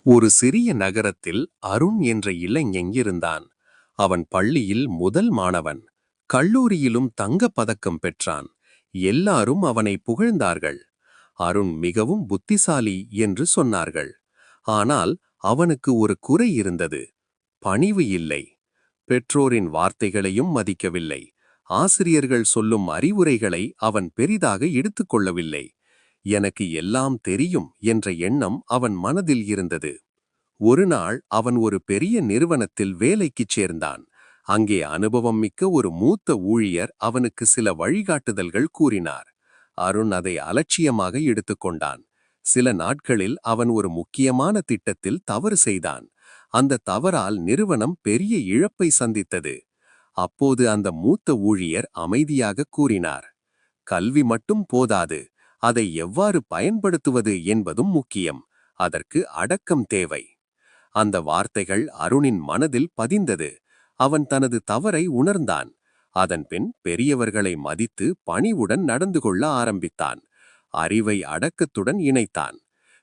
ஒரு சிறிய நகரத்தில் அருண் என்ற இளைஞன் இருந்தான். அவன் பள்ளியில் முதல் மாணவன். கல்லூரியிலும் தங்கப் பதக்கம் பெற்றான். எல்லாரும் அவனை புகழ்ந்தார்கள். அருண் மிகவும் புத்திசாலி என்று சொன்னார்கள். ஆனால் அவனுக்கு ஒரு குறை இருந்தது. பணிவு இல்லை. பெற்றோரின் வார்த்தைகளையும் மதிக்கவில்லை. ஆசிரியர்கள் சொல்லும் அறிவுரைகளை அவன் பெரிதாக எடுத்துக்கொள்ளவில்லை. எனக்கு எல்லாம் தெரியும் என்ற எண்ணம் அவன் மனதில் இருந்தது. ஒரு நாள் அவன் ஒரு பெரிய நிறுவனத்தில் வேலைக்குச் சேர்ந்தான். அங்கே அனுபவம் மிக்க ஒரு மூத்த ஊழியர் அவனுக்கு சில வழிகாட்டுதல்கள் கூறினார். அருண் அதை அலட்சியமாக எடுத்துக்கொண்டான். சில நாட்களில் அவன் ஒரு முக்கியமான திட்டத்தில் தவறு செய்தான். அந்த தவறால் நிறுவனம் பெரிய இழப்பை சந்தித்தது. அப்போது அந்த மூத்த ஊழியர் அமைதியாக கூறினார், கல்வி மட்டும் போதாது, அதை எவ்வாறு பயன்படுத்துவது என்பதும் முக்கியம். அதற்கு அடக்கம் தேவை. அந்த வார்த்தைகள் அருணின் மனதில் பதிந்தது. அவன் தனது தவறை உணர்ந்தான். அதன்பின் பெரியவர்களை மதித்து பணிவுடன் நடந்து கொள்ள ஆரம்பித்தான். அறிவை அடக்கத்துடன் இணைத்தான்.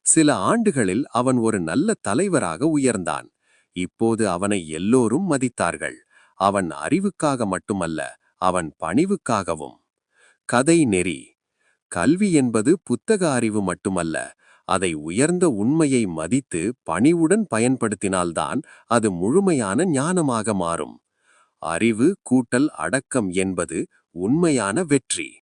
சில ஆண்டுகளில் அவன் ஒரு நல்ல தலைவராக உயர்ந்தான். இப்போது அவனை எல்லோரும் மதித்தார்கள். அவன் அறிவுக்காக மட்டுமல்ல, அவன் பணிவுக்காகவும். கதை நெறி. கல்வி என்பது புத்தக அறிவு மட்டுமல்ல, அதை உயர்ந்த உண்மையை மதித்து பணிவுடன் பயன்படுத்தினால்தான் அது முழுமையான ஞானமாக மாறும். அறிவு கூட்டல் அடக்கம் என்பது உண்மையான வெற்றி.